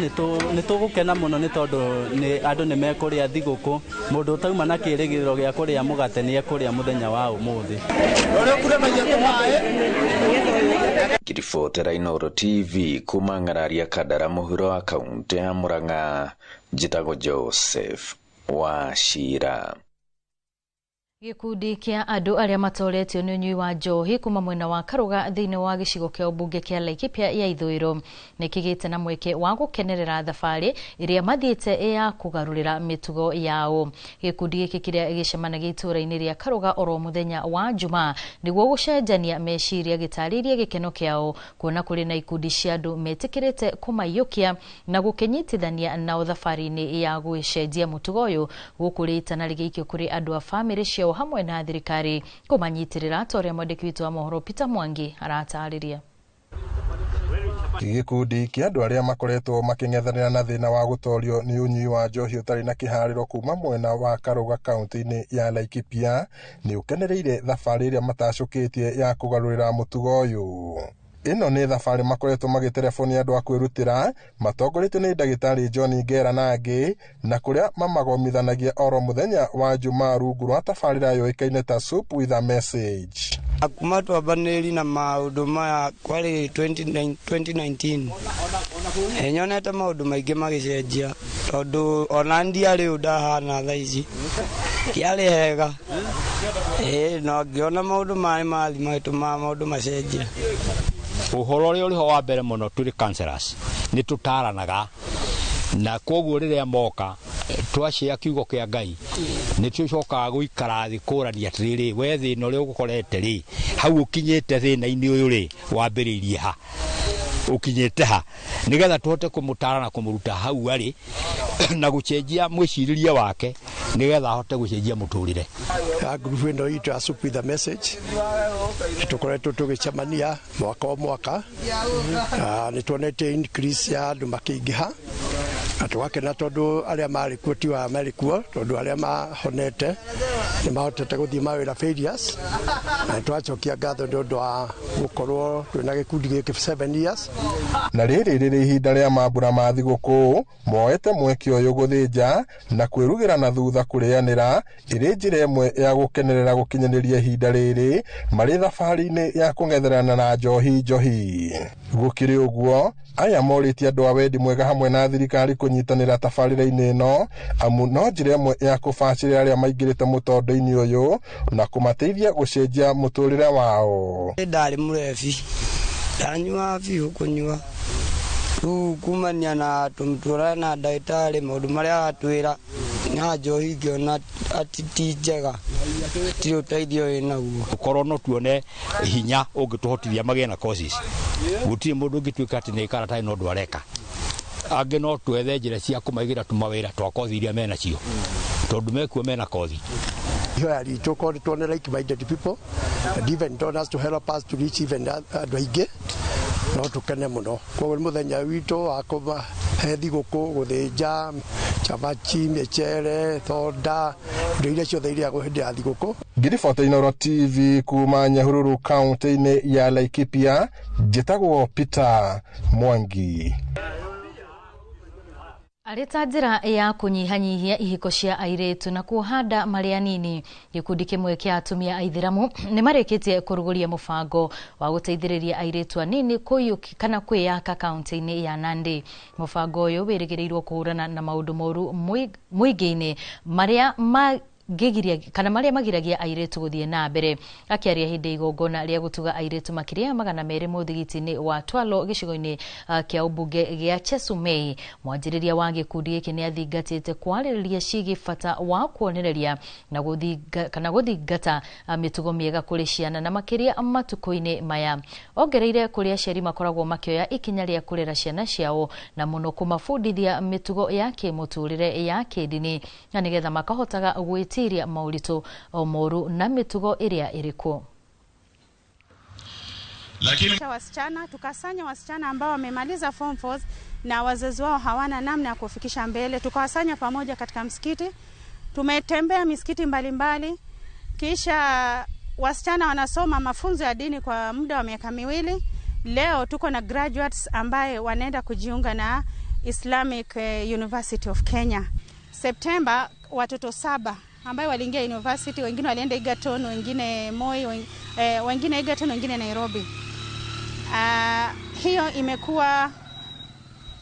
nitugukena muno ni tondu ni andu ni mekuria thiguku. Mundu tauma na kirigiriro gia kuria mugate ni ekuria muthenya wa umuthi.
Kiribotera Inooro TV kuma Ngararia Kandara muhuro wa kaunti ya Murang'a. Njitagwo Joseph Wachira.
Gikundi kia andu aria matoretio ni unyui wa njohi kuma mwena wa Karuga thiini wa gicigo kia ubunge kia Laikipia ya Ithwiro nikigite na mweke wa gukenerera thabari iria mathiete ya kugarurira mitugo yao. Gikundi giki kiria gicemanagia itura-ini ria Karuga oro muthenya wa Juma niguo gucenjania meciria gitaririe gikeno kiao kuona kuri na ikundi cia andu metikirite kumayukia na gukenyitithania nao thabari-ini ya gucenjia mutugo uyu gukuritana rigikio kuri andu a family cio hamwe na thirikari kumanyitirira toria mwandiki witu wa mohoro Peter Mwangi aratariria.
Gikundi kia andu aria makoretwo making'ethanira na thina wa gutorio ni unyui wa njohi utari na kihariro kuma mwena wa Karuga kaunti-ini ya Laikipia ni ukenereire thabari iria matacukitie ya kugarurira mutugo uyu. Ino ni thabari makoretwo magitelefoni andu a kwirutira matongoretio ni ndagitari John Ngera na angi na kuria mamagomithanagia oro muthenya wa Juma rungu rwa tabarira yoikaine ta Soup with a Message.
Akuma twabaniri na maundu maya kwari 2019 nyonete maundu maingi magicenjia tondu ona ndiari udahana thaici kiari hega no ngiona maundu mai mathi maituma maundu macenjia.
Uhoro uri uriho wa mbere muno turi councillors ni tutaranaga na koguo riria moka twacia kiugo kia Ngai ni tucokaga guikara thi kurania atiriri we thina uri ugukorete ri hau ukinyite thina-ini uyu ri wambiriirie ha ukinyite ha nigetha tuhote kumutara na kumuruta hau ari na gucenjia mwiciriria wake nigetha ahote gucenjia muturire.
Grupu ino itu Soup with a Message tukoretwo tugicemania mwaka o mwaka ni tuonete increase ya andu makiingiha na tugakena tondu aria mari kuo ti wa merikuo tondu aria mahonete ni mahotete guthii mawira failures na twacokia ngatho ni undu wa gukorwo twina gikundi giki 7 years
na riri ihinda ria mambura ma thiguku moete mweke uyu guthinja na kwirugira na thutha kurianira iri njira imwe ya gukenerera gukinyaniria ihinda riri mari thabari-ini ya kung'etherana na njohi gukiri uguo aya moritie andu a wendi mwega hamwe na thirikari kunyitanira tabarira-ini ino amu no njira imwe ya kubacirira aria maingirite mutondo-ini uyu na kumateithia gucenjia muturire wao.
Ndari murebi ndanyua biu kunyua kumania na tumtura na ndagitari maundu maria atwira na njohi ngiona ati ti njega ti uteithio winaguo
ukorwo no tuone hinya ungituhotithia magie na causes gutiri mundu ngituika ati ni karata no ndwareka ange no twethe njira cia kumaigira tumawira twa kothi iria mena cio tondu mekuo mena kothi.
Here are to call it one like-minded people and even donors to help us to reach even andu aingi no tukene muno kwa muthenya witu wa kuba thiguku guthinja chavachi mechere thoda ndoire cio thairia guhindia thiguku.
Ngiribota Inooro TV kuma Nyahururu kaunti-ini ya Laikipia njitagwo Peter Mwangi.
Arita njira ya kunyihanyihia ihiko cia airetu na kuhanda maria nini gikundi kimwe kia atumia aithiramu ni marikitie kuruguria mubango wa guteithiriria airetu anini kuyuki kana kwiyaka kaunti-ini ya Nandi. Mubango uyu wirigirirwo kuhurana na maundu moru muingi-ini maria gigiria kana maria magiragia airetu guthie na mbere. Akiaria hindi igongona ria gutuga airetu makiria magana meri muthigiti-ini wa Twalo gicigo-ini kia ubunge gia Chesumei, mwanjiriria wa gikundi giki ni athingatite kwaririria cigi bata wa kuonereria na guthingata mitugo miega kuri ciana na makiria matuko-ini maya. Ongereire kuria aciari makoragwo makioya ikinya ria kurera ciana ciao na muno kumabundithia mitugo ya kimuturire ya kidini na nigetha makahotaga gwitiria mauritu o moru na mitugo iria irikuo.
Lakini wasichana tukasanya wasichana ambao wamemaliza form 4 na wazazi wao hawana namna ya kufikisha mbele, tukawasanya pamoja katika msikiti. Tumetembea misikiti mbalimbali, kisha wasichana wanasoma mafunzo ya dini kwa muda wa miaka 2. Leo tuko na graduates ambaye wanaenda kujiunga na Islamic University of Kenya. September watoto 7 ambao waliingia university, wengine walienda Egerton, wengine Moi, wengine Egerton, wengine Nairobi. Hiyo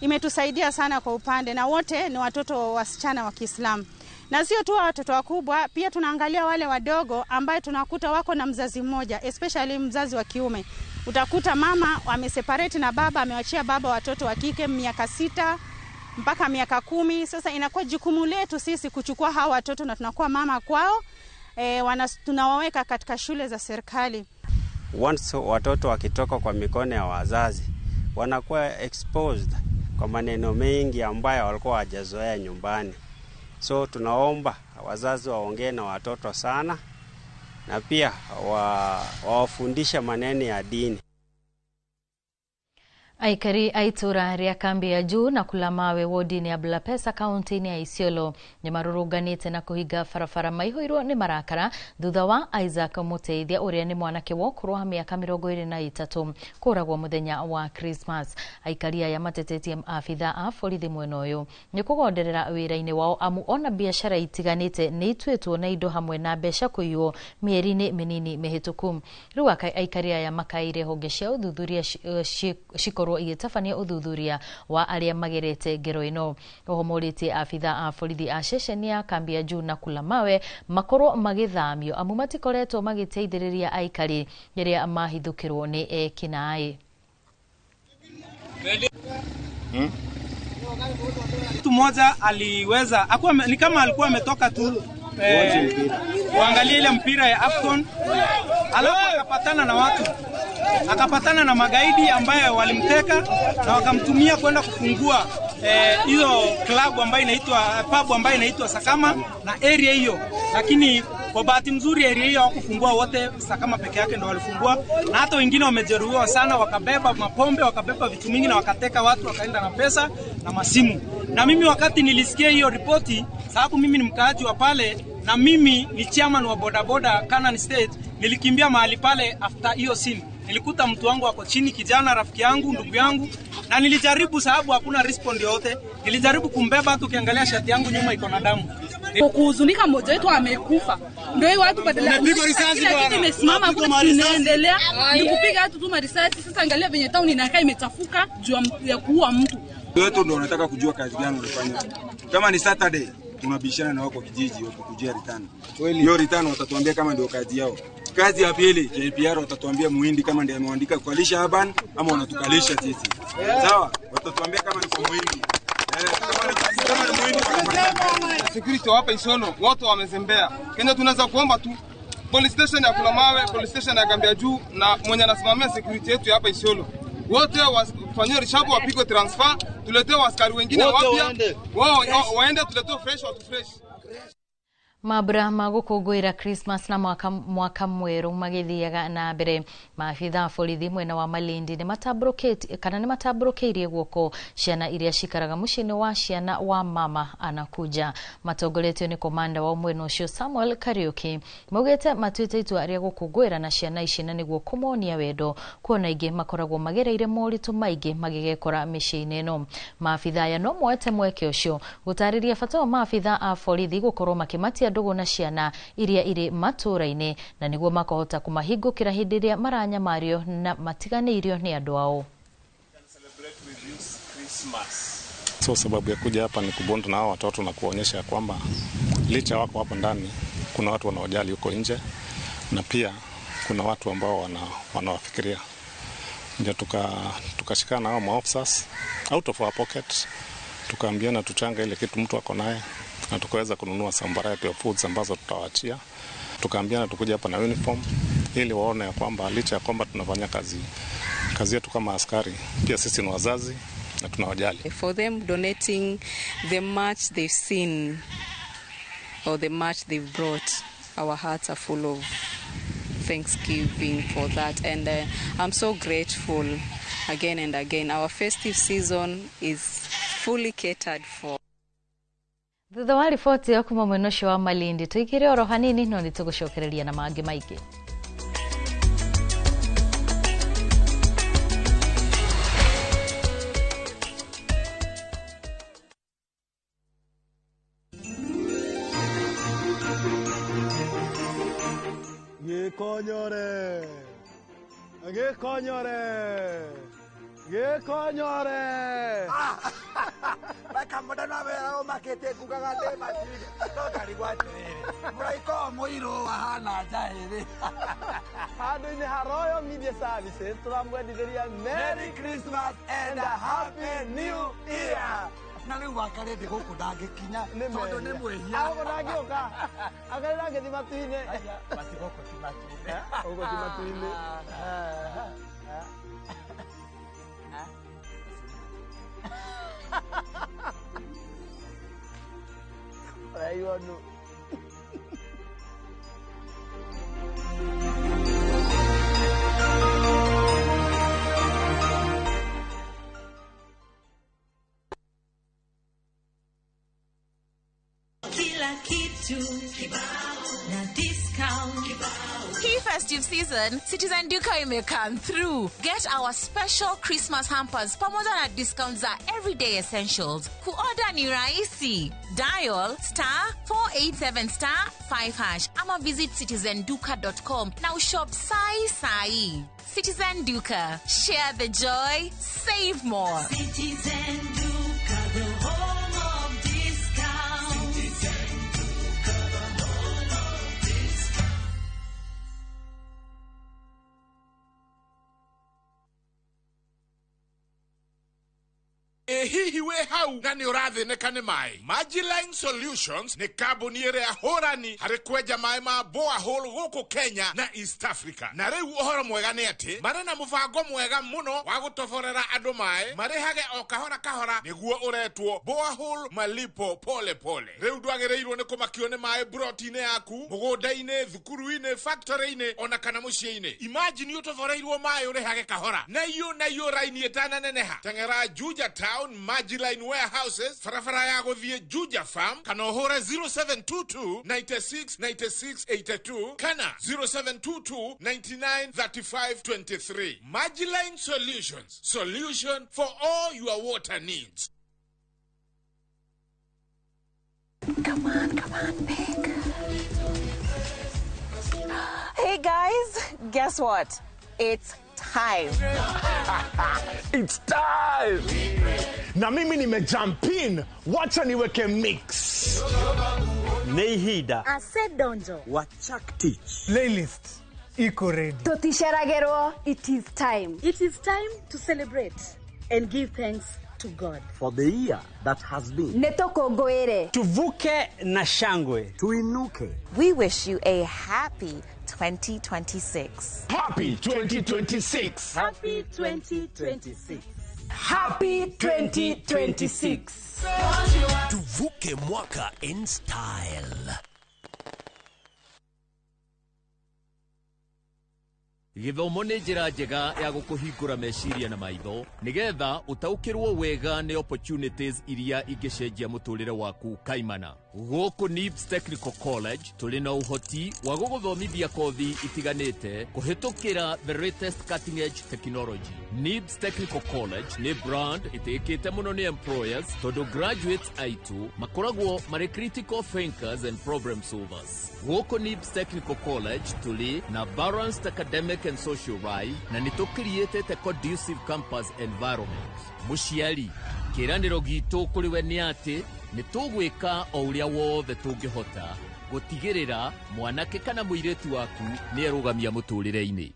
imetusaidia sana kwa upande, na wote ni watoto wasichana wa Kiislamu. Na sio tu watoto wakubwa, pia tunaangalia wale wadogo ambao tunakuta wako na mzazi mmoja, especially mzazi wa kiume. Utakuta mama ameseparate na baba, amewachia baba watoto wa kike miaka 6 mpaka miaka 10. Sasa inakuwa jukumu letu sisi kuchukua hawa watoto na tunakuwa mama kwao, tunawaweka katika shule za serikali.
Once watoto wakitoka kwa mikono ya wazazi, wanakuwa exposed kwa maneno mengi ambayo walikuwa hawajazoea nyumbani. So tunaomba wazazi waongee na watoto sana, na pia wawafundisha maneno ya dini.
Aikari aitura ria kambi ya juu na Kulamawe wodini ya Bulapesa kaunti ya Isiolo ni maruruganite na kuhiga farafara maihoirwo ni marakara thutha wa Isaac Muteithia uria ni mwanake wa kurwa miaka 23 kuragwo muthenya wa Christmas. Aikari aya matetetie afitha a borithi mwena uyu ni kugonderera wira-ini wao amu ona biashara itiganite ni itwetwo na indo hamwe na besha kuiyo mieri-ini minini mihituku. Riu aikari aya makaire honge cia uthuthuria shikoro igitafania uthuthuria wa aria magerete ngero ino. Ohomorite afitha a borithi a ceceni ya kambi ya juu na Kulamawe makorwo magithamio amu matikoretwo magiteithiriria aikari iria mahithukirwo ni ekinaai.
Mtu mmoja aliweza ni kama alikuwa ametoka tu kuangalia ile mpira ya AFCON, alafu akapatana na watu, akapatana na magaidi ambaye walimteka na wakamtumia kwenda kufungua hiyo club ambayo inaitwa pub ambayo inaitwa Sakama na area hiyo. Lakini kwa bahati mzuri area hiyo hawakufungua wote, Sakama peke yake ndio walifungua, na hata wengine wamejeruhiwa sana, wakabeba mapombe, wakabeba vitu mingi na wakateka watu, wakaenda na pesa na masimu. Na mimi wakati nilisikia hiyo ripoti, sababu mimi ni mkaaji wa pale na mimi ni chairman wa bodaboda Canaan State, nilikimbia mahali pale after hiyo scene. Nilikuta mtu wangu wako chini, kijana rafiki yangu, ndugu yangu, na nilijaribu sababu hakuna respond yote. Nilijaribu kumbeba, tukiangalia shati yangu nyuma iko na damu.
Kuhuzunika mmoja wetu amekufa. Ndio hiyo watu badala ya kitu imesimama kwa tunaendelea ni kupiga watu tu risasi. Sasa angalia venye town inakaa imechafuka juu ya kuua mtu.
Wewe ndio unataka kujua kazi gani unafanya. Kama ni Saturday tunabishana na wako kijiji wako kujia return. Hiyo return watatuambia kama ndio kazi yao. Kazi ya pili JPR watatuambia muhindi kama ndiye ameandika kualisha Aban ama wanatukalisha sisi. Sawa? Watatuambia kama ni kwa muhindi. Kama ni muhindi.
Security hapa Isiolo wote wamezembea. Kenya tunaweza kuomba tu police station ya Kulamawe, police station ya Gambia juu na mwenye anasimamia security yetu hapa Isiolo. Wote wafanywe rishabu, wapigwe transfer, tuletewe askari wengine wapya. Wao waende tuletewe fresh, watu fresh.
Mabura magukungwira Christmas na mwaka mweru magithiaga na mbere. Maafitha borithi mwena wa Malindi ni matabroketie guoko ciana iria cikaraga mucini wa ciana wa mama anakuja. Matongoretio ni komanda wa mwena ucio Samuel Kariuki maugite matuite itua ria gukungwira na ciana ici na niguo kumonia wendo kuona ingi makoragwo magereire moritu maingi magigekora micini no. Maafitha ya no mwete mweke ucio gutariria bata wa maafitha a borithi gukorwo makimatia ndugu na ciana iria iri matura-ini na niguo makahota kumahingukira hindi iria maranyamario na matiganiirio ni andu ao.
So sababu ya kuja hapa ni kubonda na hao watoto na kuonyesha kwamba licha wako hapo ndani kuna watu wanaojali huko nje na pia kuna watu ambao wanawafikiria. Ndio tukashikana na hao maofficers out of our pocket, tukaambiana tuchanga ile kitu mtu ako naye na tukaweza kununua some variety of foods ambazo tutawaachia. Tukaambiana tukuja hapa na uniform ili waone ya kwamba licha ya kwamba tunafanya kazi yetu kama askari, pia sisi ni wazazi na tunawajali.
For them donating the much they've seen or the much they've brought, our hearts are full of Thanksgiving for that. And I'm so grateful again and again. Our festive season is fully catered for.
Thutha wa riboti yo kuma mwena ucio wa Malindi tuigire oro hanini no nitugucokereria na mangi maigi.
Gekonyore. Baka modana we makete kugagate matiri. Tokari gwatire. Muraiko moiro wahana jahiri. Hadu ni Haroyo Media Services turamwendithia Merry Christmas and a Happy New Year. Nani wakare de guku ndagikinya tondu ni mwehia. Ago ndagioka. Agarira ngethi matuine. Basi guku ti matuine. Guku ti matuine. Aí eu não.
Kila kitu kibao na discount kibao. Hii festive season, Citizen Duka may come through. Get our special Christmas hampers pamoja na discounts za everyday essentials. Kuorder ni rahisi. Dial *487*5# ama visit citizenduka.com na ushop sai. Citizen Duka. Share the joy, save more. Citizen Duka, the home of discount. Citizen Duka, the home of discount.
Hihi we hau na ni ũrathinĩka nĩ maĩ. Magiline Solutions nĩ kambuni ĩrĩa hũrani harĩ kwenja maĩ ma borehole gũkũ Kenya na East Africa. Na rĩu ũhoro mwega nĩ atĩ marĩ na mũbango mwega mũno wa gũtoborera andũ maĩ marĩhage o kahora kahora nĩguo ũretwo borehole malipo pole pole. Rĩu ndwagĩrĩirwo nĩ kũmakio nĩ maĩ broti-inĩ yaku, mũgũnda-inĩ, thukuru-inĩ, factory-inĩ ona kana mũciĩ-inĩ. Imagine ũtoboreirwo maĩ ũrĩhage kahora. Na iyo raini ĩtananeneha. Teng'era Juja Town Magiline Warehouses, farafara ya gũthiĩ Juja Farm, kana ũhũre 0722 96 96 82, kana 0722 99 35 23. Magiline Solutions, solution for all your water needs.
Come on, Pig. Hey guys, guess what? It's time.
It's time. Na mimi nimejump in. Wacha niweke mix.
Neihida.
Ase donjo.
Wachak teach.
Playlist iko ready.
Totisharagero, it is time. It is time to celebrate and give thanks to God
for the year that has been.
Netoko goere.
Tuvuke na shangwe. Tuinuke.
We wish you a happy 2026.
Happy 2026.
Happy 2026.
Happy 2026.
Tuvuke mwaka in style.
Githomo nĩ njĩra njega ya gũkũhingũra meciria na maitho nĩgetha ũtaũkĩrwo wega nĩ opportunities iria ingĩcenjia mũtũrĩre waku kaimana. Gũkũ NIBS Technical College tũrĩ na ũhoti wa gũgũthomithia kothi itiganĩte kũhĩtũkĩra the latest cutting edge technology. NIBS Technical College nĩ brand ĩtĩkĩte mũno nĩ employers tondũ graduates aitũ makoragwo marĩ critical thinkers and problem solvers. Gũkũ NIBS Technical College tũrĩ na balanced academic and social life na nĩ tũcreate a conducive campus environment. Mũciari, kĩranĩro gitũ kũrĩ we nĩ atĩ nĩ tũgwĩka o ũrĩa wothe tũngĩhota gũtigĩrĩra mwanake kana mũirĩtu waku nĩ erũgamia mũtũrĩre-inĩ.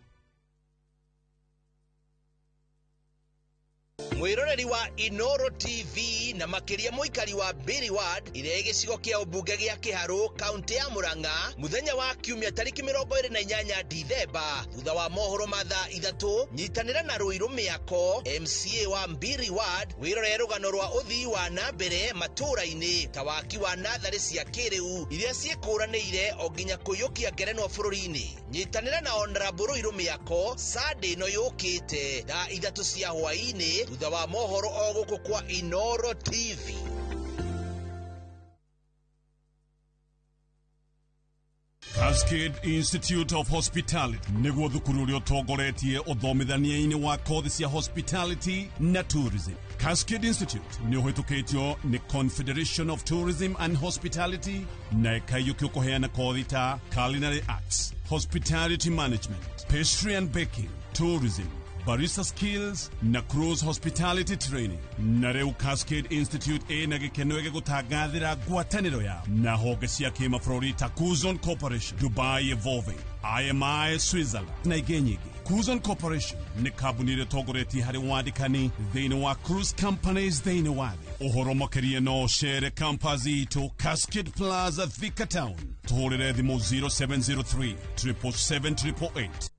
mwiroreri wa Inoro TV na makiria muikari wa Mbiri Ward ire gicigo kia ubunge gia Kiharu kaunti ya Murang'a muthenya wa kiumia tariki 28 Dithemba thutha wa mohoro mathaa 3 nyitanira na Ruiru Miako MCA wa Mbiri Ward wirorere rugano rwa uthii wa nambere matura-ini ta waki wa nathari cia kiriu iria ciekuranire o nginya kuyukia ngerenwa bururi-ini nyitanira na Honorable Ruiru Miako Sunday no yukite da 3 cia hwaini thutha wa mohoro o guku kwa Inoro TV.
Cascade Institute of Hospitality niguo thukuru uria utongoretie uthomithania-ini wa kothi cia hospitality na tourism. Cascade Institute ni uhitukitio ni Confederation of Tourism and Hospitality na ikayukio kuheana kothi ta culinary arts, hospitality management, pastry and baking, tourism, barista skills na cruise hospitality training. Na reu Cascade Institute ina gikeno ege gutagathira ngwataniro ya na honge cia kimabũrũri ta Kuzon Corporation, Dubai Evolving, IMI Switzerland na igenyigi. Kuzon Corporation ni kambuni ĩrĩa ĩtongoretie harĩ wandĩkani thĩinĩ wa cruise companies thĩinĩ wa thĩ. Ũhoro makĩria no cere campus itũ Cascade Plaza Thika Town. Tũhũrĩre thimũ 0703 777 888.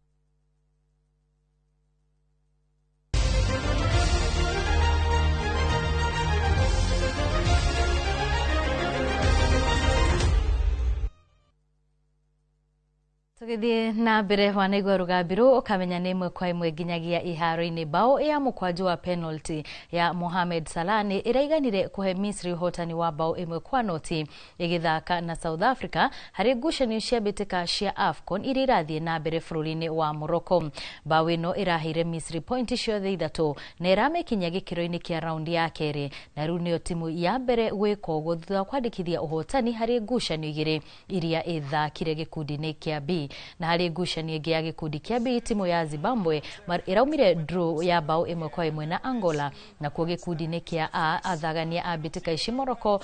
Tugithie na mbere wanaigua rugambiru ukamenya ni imwe kwa imwe nginyagia iharo-ini bao ya mukwanju wa penalty ya Mohamed Salah ni iraiganire kuhe Misri uhotani wa bao 1-0 igithaka na South Africa hari ngucanio cia mbitika cia AFCON iri irathie na mbere bururi-ini wa Morocco. Bao ino irahire Misri pointi ciothe 3 na iramekinya gikiro-ini kia raundi ya keri na riu nio timu ya mbere gwika uguo thutha wa kwandikithia uhotani hari ngucanio igiri iria ithakire gikundi-ini kia B. Na hari ngucanio ingi ya gikundi kia B timu ya Zimbabwe iraumire draw ya bao 1-1 na Angola na kuo gikundi-ini kia A athagania a mbitika ici Morocco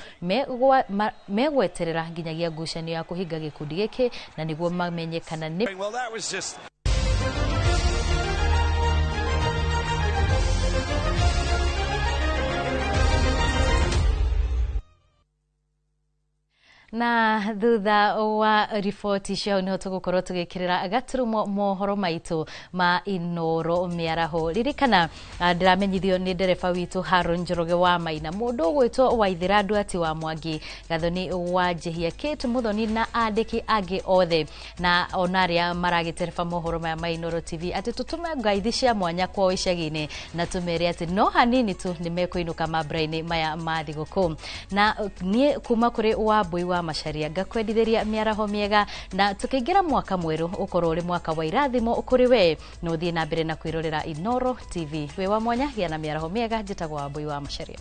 megweterera nginyagia ngucanio ya kuhinga gikundi giki na niguo mamenyekana ni na thutha wa ripoti cio niho tugukorwo tugikirira gaturumo mohoro maitu ma Inoro miaraho. Ririkana ndiramenyithio ni ndereba witu Haron Njoroge wa Maina mundu ugwitwo Waithira Nduati wa Mwangi Gathoni wa Jehia Kate Muthoni na andiki angi othe na onaria maragitereba mohoro maya ma Inoro TV ati tutume ngaithi cia mwanya kwa icagi-ini na tumere ati no hanini tu nimekuinuka mabraini maya ma thiguku na nie kuma kuri wa Bui wa Macharia ngakwendithiria miaraho miega na tukiingira mwaka mweru ukorwo uri mwaka wa irathimo ukuri we no thie na mbere na kwirorera Inoro TV. We wa mwanya gia na miaraho miega njitagwo Bui wa Macharia.